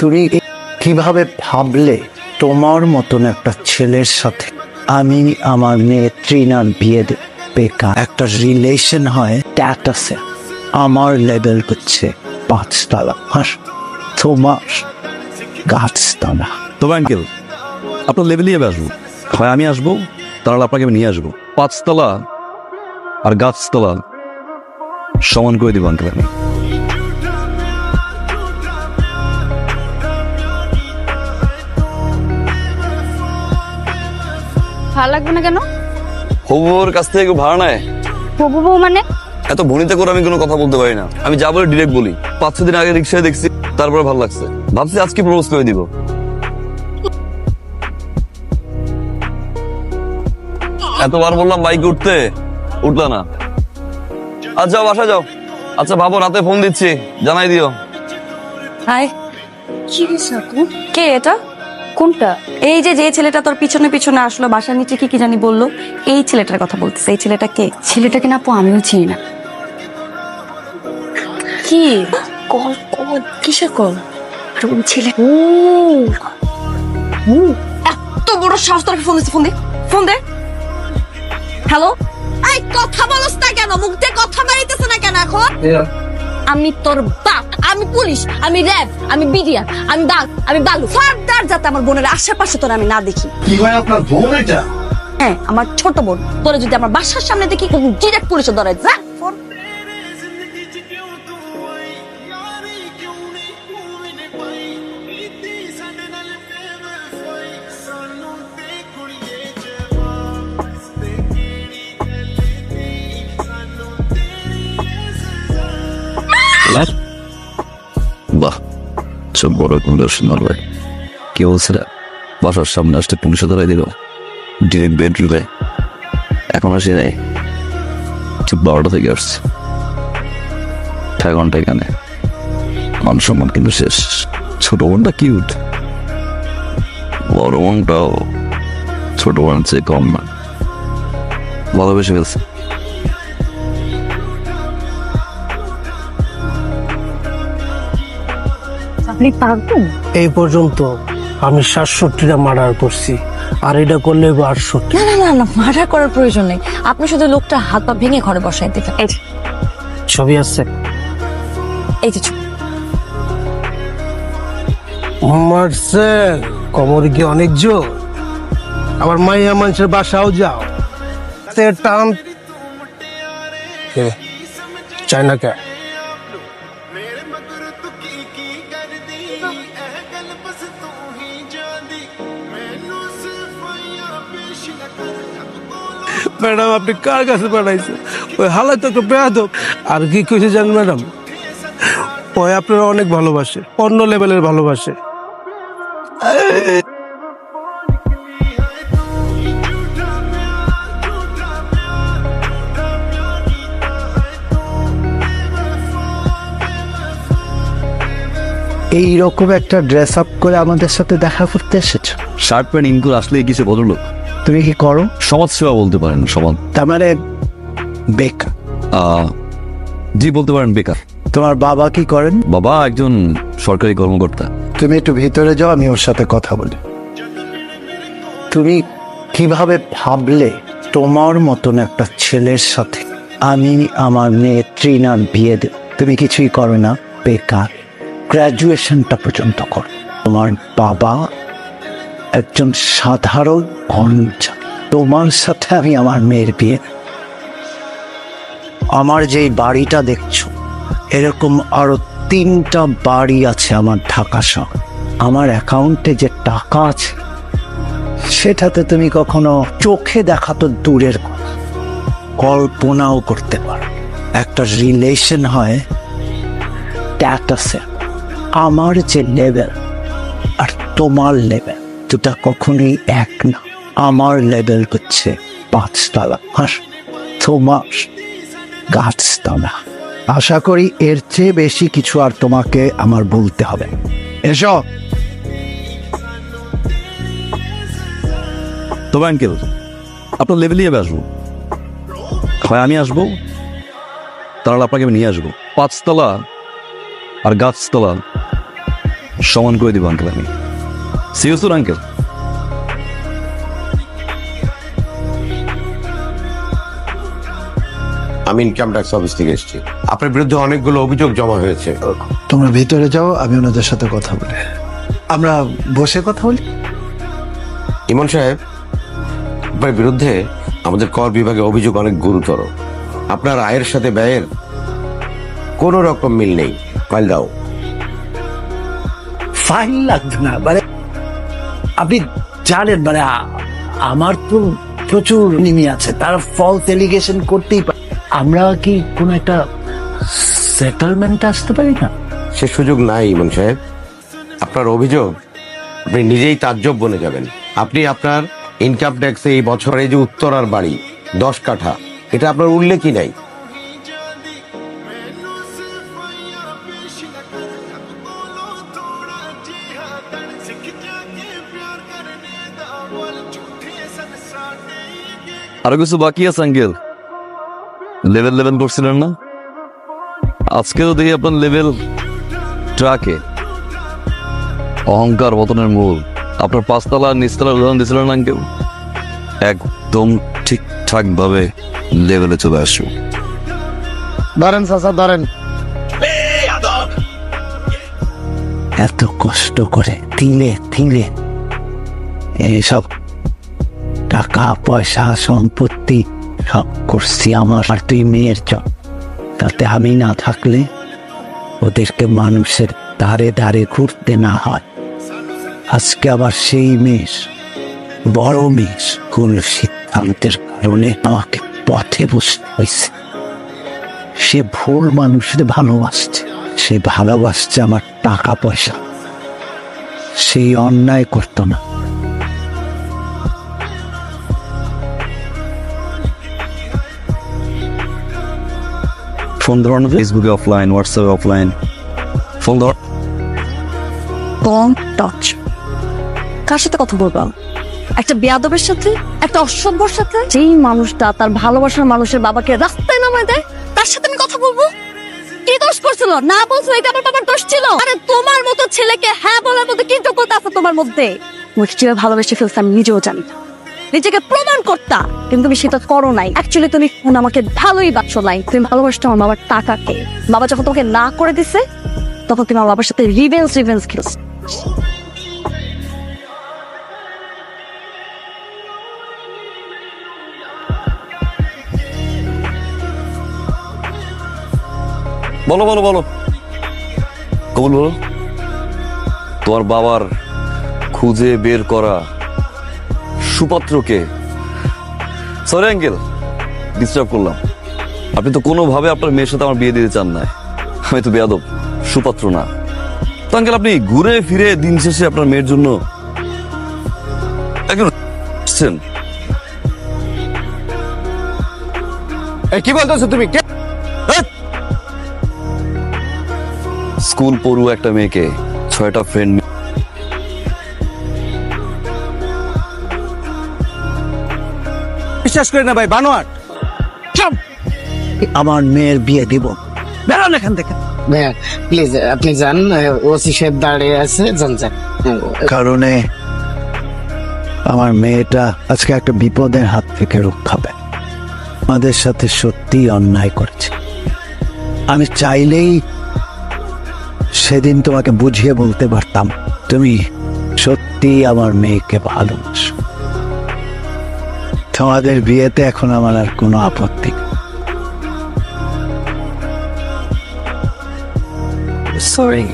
তুমি কিভাবে ভাবলে তোমার মতন একটা ছেলের সাথে আমি আমার মেয়ে ট্রিনার বিয়ে দেব? বেকার একটা রিলেশন হয় স্ট্যাটাসে, আমার লেভেল হচ্ছে 5 তলা, আর তোমার গাছতলা। তবে আঙ্কেল আপনার লেভেলই আমি আসবো, হয় আমি আসবো তাহলে আপনাকে আমি নিয়ে আসবো। 5 তলা আর গাছতলা সমান করে দিব আঙ্কেল আমি। ভালো লাগবে না কেন? হবুর কাছ থেকে কেউ ভাড়া নেয়? হবু বউ মানে? এত ভনিতে করে আমি কোনো কথা বলতে পারি না, আমি যা বলে ডিরেক্ট বলি। 5-6 দিন আগে রিক্সায় দেখছি, তারপরে ভালো লাগছে, ভাবছি আজকে প্রপোজ করে দিব। এতবার বললাম বাইকে উঠতে, উঠলা না। আচ্ছা বাসা যাও। আচ্ছা ভাবো, রাতে ফোন দিচ্ছি, জানাই দিও। হাই, কি হয়েছে আপু? কে এটা? কোনটা? এই যে ছেলেটা তোর পিছনে পিছনে আসলো, বাসার নিচে কি কি জানি বললো, এই ছেলেটার কথা বলতেছে। এই ছেলেটা কে? ছেলেটাকে না আপু আমিও চিনি না। কি কল কল কিসের কল? আর ওই ছেলে এত বড় সাহস তোর! ফোন দিচ্ছে, ফোন দে, ফোন দে। হ্যালো, এই কথা বলছ না কেন? মুখ দিয়ে কথা বেরিতেছে না কেন এখন? আমি তোর বাপ, আমি পুলিশ, আমি র্যাব, আমি বিডিআর, আমি বাঘ, আমি বালু। ফার্দার যাতে আমার বোনের আশেপাশে তোর আমি না দেখি। কি হয় আপনার বোন এটা? হ্যাঁ, আমার ছোট বোন। তোরে যদি আমার বাসার সামনে দেখি, ডিরেক্ট পুলিশে ধরাই যা। বাহ, সব বড় সুন্দর সুন্দর ভাই। কে বলছে বাসার সামনে আসতে পুলিশে ধরাই দিল ডিরেক্ট বেডরুমে? এখন আসি নাই, ঠিক 12টা থেকে আসছে, 6 ঘন্টা এখানে। মান সম্মান কিন্তু শেষ। ছোট বোনটা কিউট, বড় বোনটাও ছোট বোন চেয়ে কম না, ভালোবেসে ফেলছে। আপনি পারবেন? এই পর্যন্ত আমি 67টা মার্ডার করছি, আর এটা করলে 68। না না না না, মার্ডার করার প্রয়োজন নেই। আপনি শুধু লোকটা হাত পা ভেঙে ঘরে বসাই দিবেন। এই যে, ছবি আছে? এই যে মারছে কোমরে কি অনেক জোর? আবার মাইয়া মানুষের বাসাও যাও, টান চায় না কে? ম্যাডাম আপনি কার কাছে পাঠাইছে? ওই হালাত তো বেয়াদব। আর কি কইছে জানেন ম্যাডাম? ওই আপনারা অনেক ভালোবাসে, অন্য লেভেলের ভালোবাসে। এইরকম একটা ড্রেস আপ করে আমাদের সাথে দেখা করতে এসেছো? শার্ট প্যান্ট ইনকুল আসলে কিছু ভদ্রলোক। তুমি কি করো? সমাজ সেবা বলতে পারেন। সমাজ, তার মানে বেকার? জি বলতে পারেন বেকার। তোমার বাবা কি করেন? বাবা একজন সরকারি কর্মকর্তা। তুমি একটু ভিতরে যাও, আমি ওর সাথে কথা বলি। তুমি কিভাবে ভাবলে তোমার মতন একটা ছেলের সাথে আমি আমার মেয়ে ট্রিনার বিয়ে দেব? তুমি কিছুই করো না, বেকার। গ্র্যাজুয়েশনটা পর্যন্ত করো। তোমার বাবা একজন সাধারণ কর্মচারী, তোমার সাথে আমি আমার মেয়ের বিয়ে। আমার যেই বাড়িটা দেখছো, এরকম আরো 3টা বাড়ি আছে আমার ঢাকা শহর। আমার অ্যাকাউন্টে যে টাকা আছে সেটাতে তুমি কখনো চোখে দেখা তো দূরের কথা, কল্পনাও করতে পারো। একটা রিলেশন হয় স্ট্যাটাসে, আমার যে লেভেল আর তোমার লেভেল দুটা কখনোই এক না। আমার লেভেল হচ্ছে 5 তলা, আর তোমার গাছতলা। আশা করি এর চেয়ে বেশি কিছু আর তোমাকে আমার বলতে হবে। এসো। তবে আঙ্কেল আপনার লেভেলই আমি আসবো, হয় আমি আসবো তাহলে আপনাকে আমি নিয়ে আসবো। 5 তলা আর গাছতলা সমান করে দিব আঙ্কেল আমি। See you soon uncle. আমি ইনকাম ট্যাক্স অফিস থেকে এসেছি। আপনার বিরুদ্ধে অনেকগুলো অভিযোগ জমা হয়েছে। তোমরা ভিতরে যাও, আমি ওনাদের সাথে কথা বলি। আমরা বসে কথা বলি। ইমন সাহেব, আপনার বিরুদ্ধে আমাদের কর বিভাগে অভিযোগ অনেক গুরুতর। আপনার আয়ের সাথে ব্যয়ের কোনো রকম মিল নেই। ফাইল দাও। ফাইল লাগবে না, মানে আপনি জানেন, মানে আমার তো প্রচুর নিমি আছে, তারা ফলস এলিগেশন করতেই পারে। আমরা কি কোনো একটা সেটেলমেন্ট আসতে পারি না? সে সুযোগ নাই ইমন সাহেব। আপনার অভিযোগ আপনি নিজেই তাজ্জব বনে যাবেন। আপনি আপনার ইনকাম ট্যাক্সে এই বছরে যে উত্তরার বাড়ি 10 কাঠা, এটা আপনার উল্লেখই নাই। আরো কিছু বাকি আছে আঙ্কেল। লেভেল করছিলেন না? আজকেও দেখি আপনার লেভেল ট্রাকে। অহংকার পতনের মূল। আপনার 5 তলা আর নিচতলার উদাহরণ দিয়েছিলেন আঙ্কেল। একদম ঠিকঠাক ভাবে লেভেলে চলে আসো। ধরেন চাচা, ধরেন। এত কষ্ট করে তিলে তিলে এইসব টাকা পয়সা সম্পত্তি সব করছি আমার আর তুই মেয়ের জন্য। তাতে আমি না থাকলে ওদেরকে মানুষের ধারে ধারে ঘুরতে না হয়। আজকে আবার সেই মেষ, বড় মেষ, কোন সিদ্ধান্তের কারণে আমাকে পথে বসতে হয়েছে। সে ভুল মানুষের ভালোবাসছে, সে ভালোবাসছে আমার টাকা পয়সা। সেই অন্যায় করতো না। ফোন ধরো না, ফেসবুকে অফলাইন, হোয়াটসঅ্যাপে অফলাইন। ফোন ধর। Don't touch. কার সাথে কথা বলবো? একটা বেয়াদবের সাথে, একটা অসভ্যর সাথে। যেই মানুষটা তার ভালোবাসার মানুষের বাবাকে রাস্তায় নামায় দেয়, তার সাথে আমি কথা বলবো? কি দোষ করছিল? না বলছো এটা আমার বাবার দোষ ছিল? আরে তোমার মতো ছেলেকে হ্যাঁ বলার মতো কি যোগ্যতা আছে তোমার মধ্যে? মুখ চিরে ভালোবেসে ফেলছে আমি নিজেও জানি না। নিজেকে প্রমাণ করতা, কিন্তু তুমি সেটা করো নাই। অ্যাকচুয়ালি তুমি আমাকে ভালোই বাসো নাই। তুমি ভালোবাসতো আমার বাবার টাকাকে। বাবা যখন তোমাকে না করে দিছে, তখন তুমি আমার বাবার সাথে রিভেঞ্জ খেলছো। বলো বলো বলো, কবুল বলো। তোমার বাবার খুঁজে বের করা সুপাত্রকে। সরি আঙ্কেল, ডিস্টার্ব করলাম। আপনি তো কোনোভাবে আপনার মেয়ের সাথে আমার বিয়ে দিতে চান না। আমি তো বেয়াদব, সুপাত্র না। তো আঙ্কেল, আপনি ঘুরে ফিরে দিন শেষে আপনার মেয়ের জন্য একজন আসছেন। কি বলতেছো তুমি? স্কুল পড়ুয়া একটা মেয়েকে 6টা ফ্রেন্ড বিশ্বাস করি না ভাই, বানোয়াট। আমার মেয়ের বিয়ে দিব। বেরোন এখান থেকে। ভাইয়া প্লিজ আপনি যান, ওসি সাহেব দাঁড়িয়ে আছে, যান যান। কারণে আমার মেয়েটা আজকে একটা বিপদের হাত থেকে রক্ষা পায়। আমাদের সাথে সত্যি অন্যায় করেছে। আমি চাইলেই সেদিন তোমাকে বুঝিয়ে বলতে পারতাম, তুমি সত্যি আমার মেয়েকে ভালোবাসো। তোমাদের বিয়েতে এখন আমার আর কোনো আপত্তি নেই। সরি।